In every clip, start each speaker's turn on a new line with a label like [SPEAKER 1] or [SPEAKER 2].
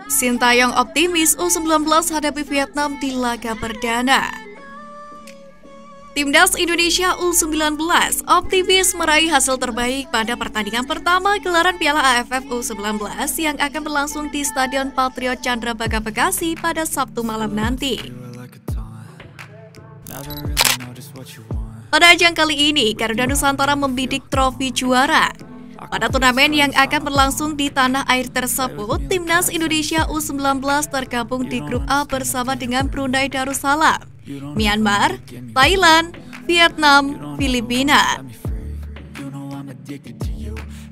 [SPEAKER 1] Sintayong optimis U19 hadapi Vietnam di laga perdana. Timnas Indonesia U19 optimis meraih hasil terbaik pada pertandingan pertama gelaran Piala AFF U19 yang akan berlangsung di Stadion Patriot Candrabaga Bekasi pada Sabtu malam nanti. Pada ajang kali ini, Garuda Nusantara membidik trofi juara. Pada turnamen yang akan berlangsung di tanah air tersebut, Timnas Indonesia U19 tergabung di grup A bersama dengan Brunei Darussalam, Myanmar, Thailand, Vietnam, Filipina.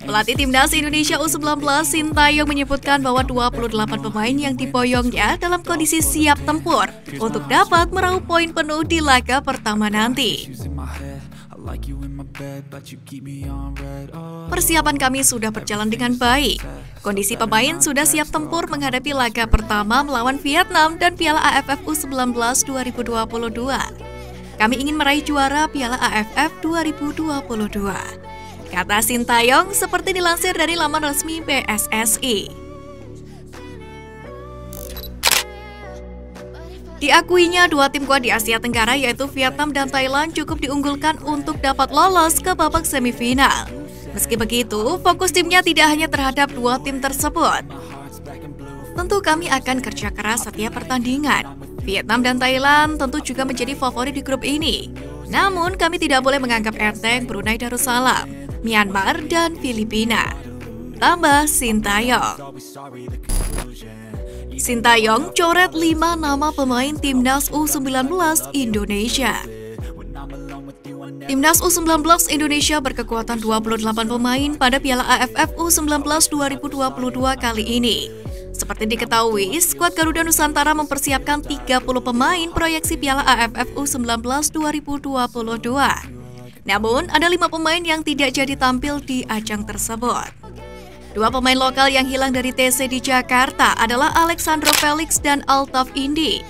[SPEAKER 1] Pelatih Timnas Indonesia U19 Sintayong menyebutkan bahwa 28 pemain yang diboyongnya dalam kondisi siap tempur untuk dapat meraup poin penuh di laga pertama nanti. Persiapan kami sudah berjalan dengan baik. Kondisi pemain sudah siap tempur menghadapi laga pertama melawan Vietnam dan Piala AFF U19 2022. Kami ingin meraih juara Piala AFF 2022, kata Sintayong seperti dilansir dari laman resmi PSSI. Diakuinya dua tim kuat di Asia Tenggara yaitu Vietnam dan Thailand cukup diunggulkan untuk dapat lolos ke babak semifinal. Meski begitu, fokus timnya tidak hanya terhadap dua tim tersebut. Tentu kami akan kerja keras setiap pertandingan. Vietnam dan Thailand tentu juga menjadi favorit di grup ini. Namun kami tidak boleh menganggap enteng Brunei Darussalam, Myanmar, dan Filipina, tambah Sintayong. Sintayong coret 5 nama pemain Timnas U19 Indonesia. Timnas U19 Indonesia berkekuatan 28 pemain pada Piala AFF U19 2022 kali ini. Seperti diketahui, skuad Garuda Nusantara mempersiapkan 30 pemain proyeksi Piala AFF U19 2022. Namun, ada 5 pemain yang tidak jadi tampil di ajang tersebut. Dua pemain lokal yang hilang dari TC di Jakarta adalah Alexandro Felix dan Altaf Indi.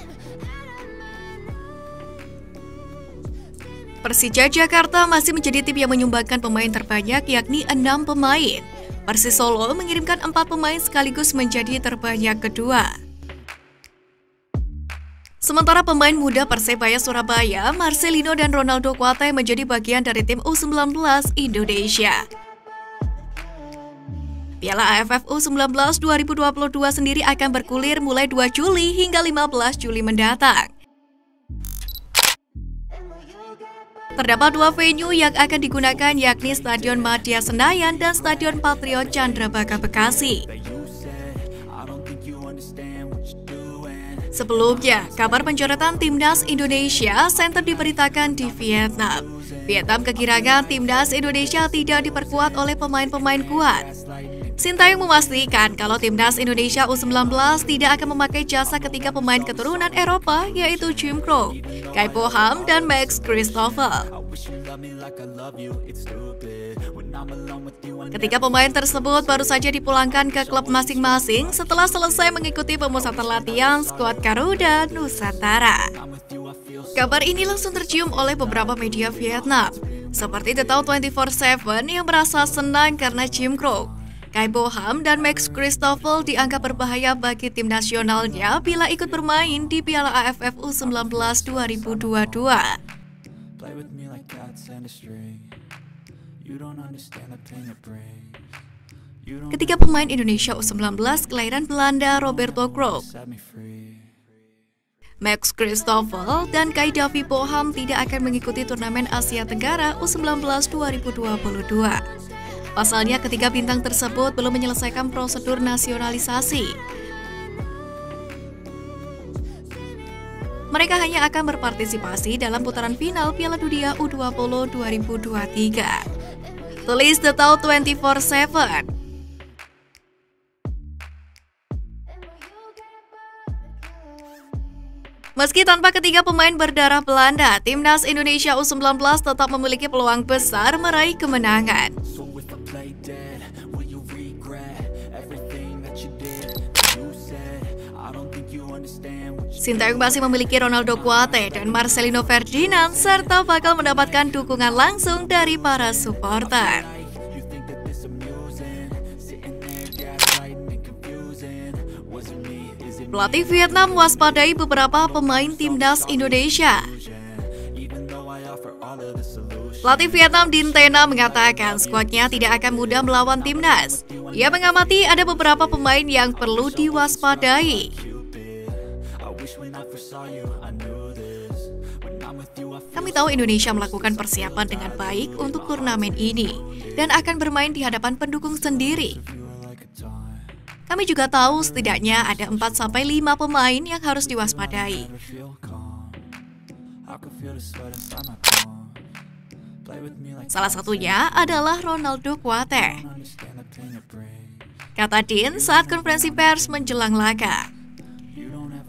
[SPEAKER 1] Persija Jakarta masih menjadi tim yang menyumbangkan pemain terbanyak yakni 6 pemain. Persis Solo mengirimkan 4 pemain sekaligus menjadi terbanyak kedua. Sementara pemain muda Persebaya Surabaya, Marcelino dan Ronaldo Kuate menjadi bagian dari tim U19 Indonesia. Piala AFF U19 2022 sendiri akan bergulir mulai 2 Juli hingga 15 Juli mendatang. Terdapat 2 venue yang akan digunakan yakni Stadion Madia Senayan dan Stadion Patriot Candrabaga Bekasi. Sebelumnya, kabar pencoretan Timnas Indonesia center diberitakan di Vietnam. Vietnam kegirangan Timnas Indonesia tidak diperkuat oleh pemain-pemain kuat. Sintayong memastikan kalau Timnas Indonesia U19 tidak akan memakai jasa ketiga pemain keturunan Eropa yaitu Jim Crow, Kai Boham, dan Max Christoffel. Ketiga pemain tersebut baru saja dipulangkan ke klub masing-masing setelah selesai mengikuti pemusatan latihan skuad Garuda Nusantara. Kabar ini langsung tercium oleh beberapa media Vietnam, seperti The Tao 24/7 yang merasa senang karena Jim Crow, Kai Boham, dan Max Christoffel dianggap berbahaya bagi tim nasionalnya bila ikut bermain di Piala AFF U19 2022. Ketiga pemain Indonesia U19 kelahiran Belanda Roberto Krok, Max Christoffel, dan Kai Davi Boham tidak akan mengikuti turnamen Asia Tenggara U19 2022. Pasalnya, ketiga bintang tersebut belum menyelesaikan prosedur nasionalisasi. Mereka hanya akan berpartisipasi dalam putaran final Piala Dunia U20 2023. Tulis The Tao 24/7. Meski tanpa ketiga pemain berdarah Belanda, Timnas Indonesia U19 tetap memiliki peluang besar meraih kemenangan. Sintayong masih memiliki Ronaldo Kuate dan Marcelino Ferdinand serta bakal mendapatkan dukungan langsung dari para supporter. Pelatih Vietnam waspadai beberapa pemain timnas Indonesia. Pelatih Vietnam Din Tena mengatakan skuadnya tidak akan mudah melawan timnas. Ia mengamati ada beberapa pemain yang perlu diwaspadai. Kami tahu Indonesia melakukan persiapan dengan baik untuk turnamen ini dan akan bermain di hadapan pendukung sendiri. Kami juga tahu setidaknya ada 4-5 pemain yang harus diwaspadai. Salah satunya adalah Ronaldo Kuate, kata Din saat konferensi pers menjelang laga.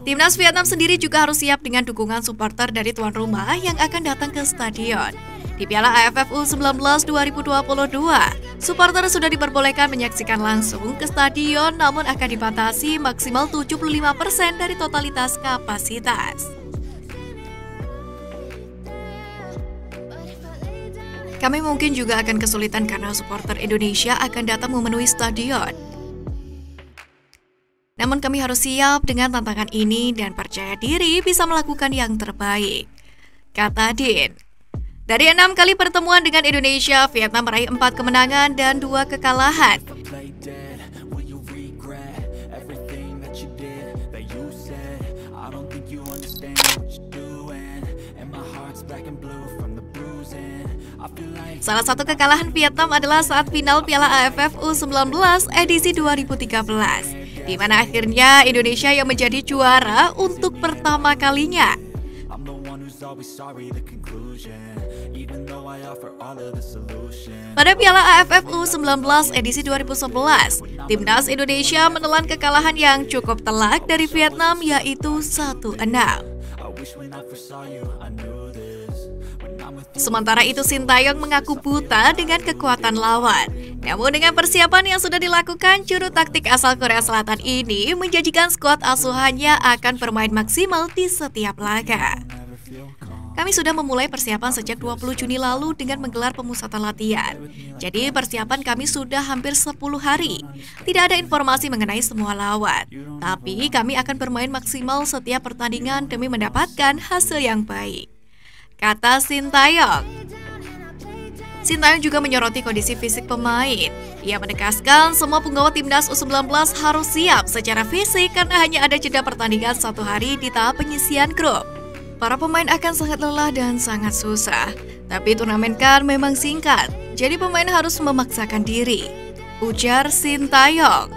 [SPEAKER 1] Timnas Vietnam sendiri juga harus siap dengan dukungan supporter dari tuan rumah yang akan datang ke stadion. Di Piala AFF U19 2022, supporter sudah diperbolehkan menyaksikan langsung ke stadion namun akan dibatasi maksimal 75% dari totalitas kapasitas. Kami mungkin juga akan kesulitan karena supporter Indonesia akan datang memenuhi stadion. Namun kami harus siap dengan tantangan ini dan percaya diri bisa melakukan yang terbaik, kata Din. Dari 6 kali pertemuan dengan Indonesia, Vietnam meraih 4 kemenangan dan 2 kekalahan. Salah satu kekalahan Vietnam adalah saat final Piala AFF U19 edisi 2013, di mana akhirnya Indonesia yang menjadi juara untuk pertama kalinya. Pada Piala AFF U19 edisi 2011, timnas Indonesia menelan kekalahan yang cukup telak dari Vietnam yaitu 1-6. Sementara itu Sintayong mengaku buta dengan kekuatan lawan. Namun dengan persiapan yang sudah dilakukan, juru taktik asal Korea Selatan ini menjanjikan skuad asuhannya akan bermain maksimal di setiap laga. Kami sudah memulai persiapan sejak 20 Juni lalu dengan menggelar pemusatan latihan. Jadi persiapan kami sudah hampir 10 hari. Tidak ada informasi mengenai semua lawan. Tapi kami akan bermain maksimal setiap pertandingan demi mendapatkan hasil yang baik, kata Sintayong. Sintayong juga menyoroti kondisi fisik pemain. Ia menegaskan semua penggawa timnas U19 harus siap secara fisik karena hanya ada jeda pertandingan 1 hari di tahap penyisian grup. Para pemain akan sangat lelah dan sangat susah. Tapi turnamen kan memang singkat, jadi pemain harus memaksakan diri, ujar Sintayong.